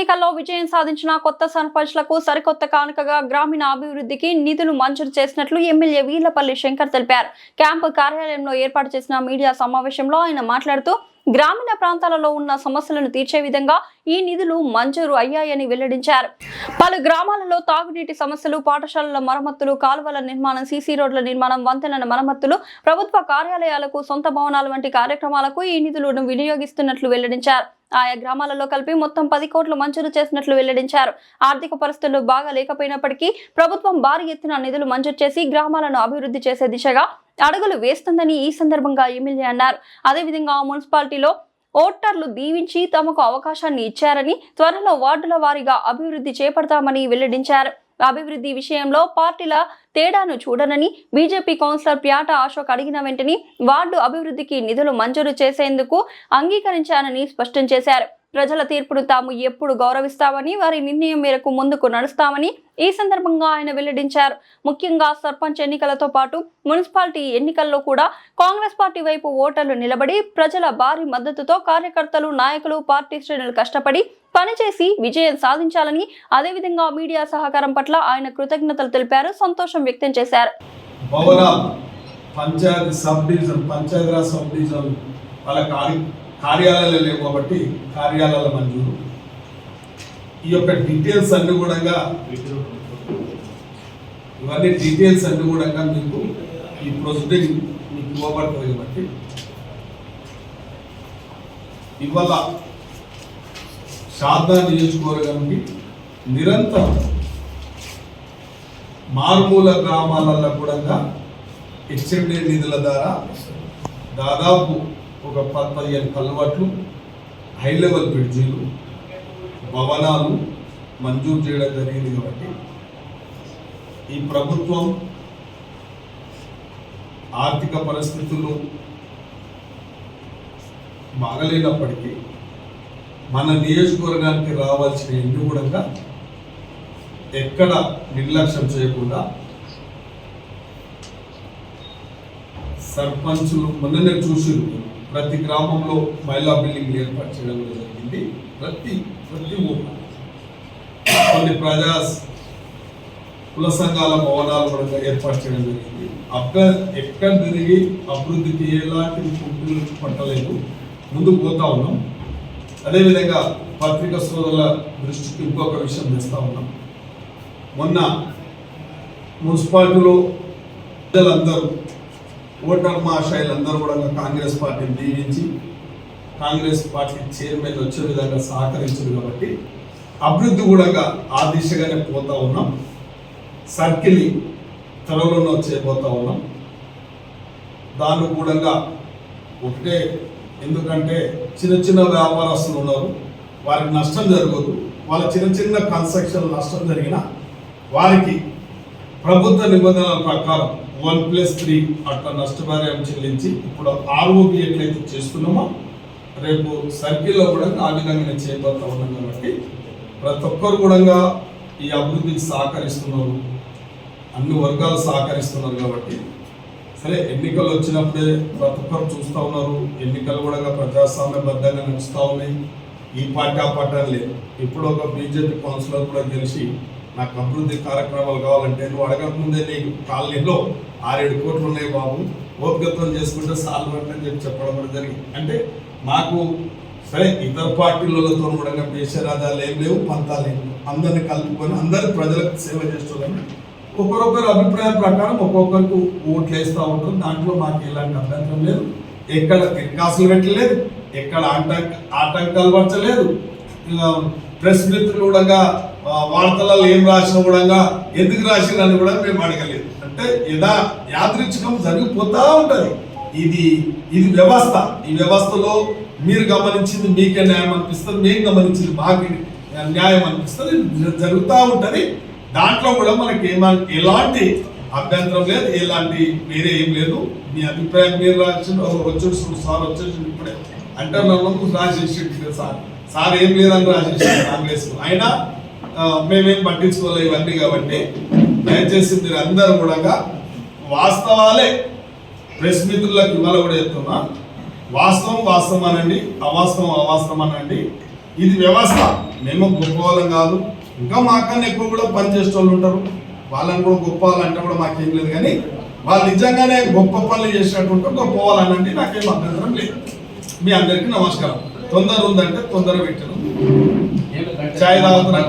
ఎన్నికల్లో విజయం సాధించిన కొత్త సర్పంచ్లకు సరికొత్త కానుకగా గ్రామీణ అభివృద్ధికి నిధులు మంజూరు చేసినట్లు ఎమ్మెల్యే వీర్లపల్లి శంకర్ తెలిపారు. క్యాంపు కార్యాలయంలో ఏర్పాటు చేసిన మీడియా సమావేశంలో ఆయన మాట్లాడుతూ గ్రామీణ ప్రాంతాలలో ఉన్న సమస్యలను తీర్చే విధంగా ఈ నిధులు మంజూరు అయ్యాయని వెల్లడించారు. పలు గ్రామాలలో తాగునీటి సమస్యలు, పాఠశాలల మరమ్మతులు, కాలువల నిర్మాణం, సీసీ రోడ్ల నిర్మాణం, వంతెనల మరమ్మతులు, ప్రభుత్వ కార్యాలయాలకు, సొంత భవనాలు వంటి కార్యక్రమాలకు ఈ నిధులను వినియోగిస్తున్నట్లు వెల్లడించారు. ఆయా గ్రామాలలో కలిపి మొత్తం 10 కోట్లు మంజూరు చేసినట్లు వెల్లడించారు. ఆర్థిక పరిస్థితులు బాగా లేకపోయినప్పటికీ ప్రభుత్వం భారీ ఎత్తున నిధులు మంజూరు చేసి గ్రామాలను అభివృద్ధి చేసే దిశగా అడుగులు వేస్తుందని ఈ సందర్భంగా ఎమ్మెల్యే అన్నారు. అదేవిధంగా మున్సిపాలిటీలో ఓటర్లు దీవించి తమకు అవకాశాన్ని ఇచ్చారని, త్వరలో వార్డుల వారీగా అభివృద్ధి చేపడతామని వెల్లడించారు. అభివృద్ధి విషయంలో పార్టీల తేడాను చూడనని బీజేపీ కౌన్సిలర్ ప్యాట అశోక్ అడిగిన వెంటనే వార్డు అభివృద్ధికి నిధులు మంజూరు చేసేందుకు అంగీకరించానని స్పష్టం చేశారు. ప్రజల తీర్పును తాము ఎప్పుడు గౌరవిస్తామని, వారి నిర్ణయం మేరకు ముందుకు నడుస్తామని ఈ సందర్భంగా ఆయన వెల్లడించారు. ముఖ్యంగా సర్పంచ్ ఎన్నికలతో పాటు మున్సిపాలిటీ ఎన్నికల్లో కూడా కాంగ్రెస్ పార్టీ వైపు ఓటర్లు నిలబడి ప్రజల భారీ మద్దతుతో కార్యకర్తలు, నాయకులు, పార్టీ శ్రేణులు కష్టపడి పనిచేసి విజయం సాధించాలని, అదేవిధంగా మీడియా సహకారం పట్ల ఆయన కృతజ్ఞతలు తెలిపారు, సంతోషం వ్యక్తం చేశారు. కార్యాలయాలు లేవు కాబట్టి కార్యాలయాల మంజూరు, ఈ యొక్క డీటెయిల్స్ అన్ని కూడా ఇవన్నీ డీటెయిల్స్ అన్ని కూడా మీకు ఈ ప్రొసీడింగ్ మీకు ఇవ్వబడుతుంది కాబట్టి ఇవాళ శారదా నియోజకవర్గానికి నిరంతరం మారుమూల గ్రామాలలో కూడా హెచ్ఎండి నిధుల ద్వారా దాదాపు ఒక 15 కల్వర్ట్లు, హై లెవెల్ బ్రిడ్జీలు, భవనాలు మంజూరు చేయడం జరిగింది. కాబట్టి ఈ ప్రభుత్వం ఆర్థిక పరిస్థితులు బాగలేనప్పటికీ మన నియోజకవర్గానికి రావాల్సిన ఎన్ని కూడా ఎక్కడ నిర్లక్ష్యం చేయకుండా సర్పంచులు మొన్ననే చూసిరు, ప్రతి గ్రామంలో మహిళా బిల్డింగ్ ఏర్పాటు చేయడం జరిగింది. ప్రతి ఊరు కొన్ని ప్రజా కుల సంఘాల భవనాలు కూడా ఏర్పాటు చేయడం జరిగింది. ఎక్కడ తిరిగి అభివృద్ధికి ఎలాంటి పుట్టులు పట్టలేదు, ముందుకు పోతా ఉన్నాం. అదేవిధంగా పత్రికా సోదరుల దృష్టికి ఇంకొక విషయం తెస్తా ఉన్నాం. మొన్న మున్సిపాలిటీలో ప్రజలందరూ, ఓటర్ మహాశయులందరూ కూడా కాంగ్రెస్ పార్టీని దీవించి కాంగ్రెస్ పార్టీ చైర్మన్ వచ్చే విధంగా సహకరించారు. కాబట్టి అభివృద్ధి కూడా ఆ దిశగానే పోతా ఉన్నాం. సర్కిల్ త్వరలోనే చేయబోతా ఉన్నాం. దాన్ని కూడా ఒకటే, ఎందుకంటే చిన్న వ్యాపారస్తులు ఉన్నారు, వారికి నష్టం జరగదు. వాళ్ళ చిన్న కన్స్ట్రక్షన్ నష్టం జరిగిన వారికి ప్రభుత్వ నిబంధనల ప్రకారం 1+3 అట్లా నష్టపరిహారం చెల్లించి ఇప్పుడు ఆర్ఓబి ఎట్లయితే చేస్తున్నామో రేపు సర్కిల్లో కూడా ఆ విధంగా చేయబోతా ఉన్నాం. కాబట్టి ప్రతి ఒక్కరు కూడా ఈ అభివృద్ధికి సహకరిస్తున్నారు, అన్ని వర్గాలు సహకరిస్తున్నారు. కాబట్టి సరే, ఎన్నికలు వచ్చినప్పుడే ప్రతి ఒక్కరు చూస్తూ ఉన్నారు. ఎన్నికలు కూడా ప్రజాస్వామ్యబద్ధంగా నడుస్తూ ఉన్నాయి. ఈ పార్టీ ఆ పార్టీ లేదు. ఇప్పుడు ఒక బీజేపీ కౌన్సిలర్ కూడా గెలిచి నాకు అభివృద్ధి కార్యక్రమాలు కావాలంటే నువ్వు అడగకముందే నీకు కాలనీలో 6-7 కోట్లు ఉన్నాయి బాబు, ఓపికత్వం చేసుకుంటే సాల్వ్ అని చెప్పడం కూడా జరిగింది. అంటే మాకు సరే ఇతర పార్టీలతో కూడా పేషరాదాలు ఏం లేవు, పంతాలు ఏం లేవు, అందరినీ కలుపుకొని అందరి ప్రజలకు సేవ చేస్తున్నాం. ఒకరొకరు అభిప్రాయం ప్రకారం ఒక్కొక్కరికి ఓట్లు వేస్తూ ఉంటారు. దాంట్లో మాకు ఎలాంటి అభ్యంతరం లేదు. ఎక్కడ తిరకాసులు పెట్టలేదు, ఎక్కడ ఆటంకాలు పరచలేదు. ప్రెస్ మిత్రులు కూడా వార్తలలో ఏం రాసిన కూడా ఎందుకు రాసినని కూడా మేము అడగలేదు. అంటే యాదృచ్ఛికం జరిగిపోతూ ఉంటుంది. ఇది వ్యవస్థ. ఈ వ్యవస్థలో మీరు గమనించింది మీకే న్యాయం అనిపిస్తుంది, మేము గమనించింది మాకు న్యాయం అనిపిస్తుంది, జరుగుతూ ఉంటుంది. దాంట్లో కూడా మనకి ఎలాంటి అభ్యంతరం లేదు, ఎలాంటి వేరే ఏం లేదు. మీ అభిప్రాయం మీరు రాసిన వచ్చేసి సార్ వచ్చేసి ఇప్పుడే అంటే నన్ను రాసేసి సార్ ఏం లేదని రాసేసి కాంగ్రెస్ అయినా మేమేం పట్టించుకోలేదు ఇవన్నీ. కాబట్టి దయచేసి మీరు అందరూ కూడా వాస్తవాలే ప్రెస్ మిత్రులకు ఇవాళ కూడా చెప్తున్నా, వాస్తవం వాస్తవం అనండి, అవాస్తవం అవాస్తవం అనండి. ఇది వ్యవస్థ. మేము గొప్ప వాళ్ళం కాదు, ఇంకా మాకన్నా ఎక్కువ కూడా పనిచేసే వాళ్ళు ఉంటారు, వాళ్ళని కూడా గొప్ప వాళ్ళంటే కూడా మాకేం లేదు. కానీ వాళ్ళు నిజంగానే గొప్ప పనులు చేసినట్టుంటే గొప్ప వాళ్ళనంటే నాకేం అభ్యంతరం లేదు. మీ అందరికీ నమస్కారం. తొందర ఉందంటే తొందర పెట్టను, చాయ్ తాగుతున్నా.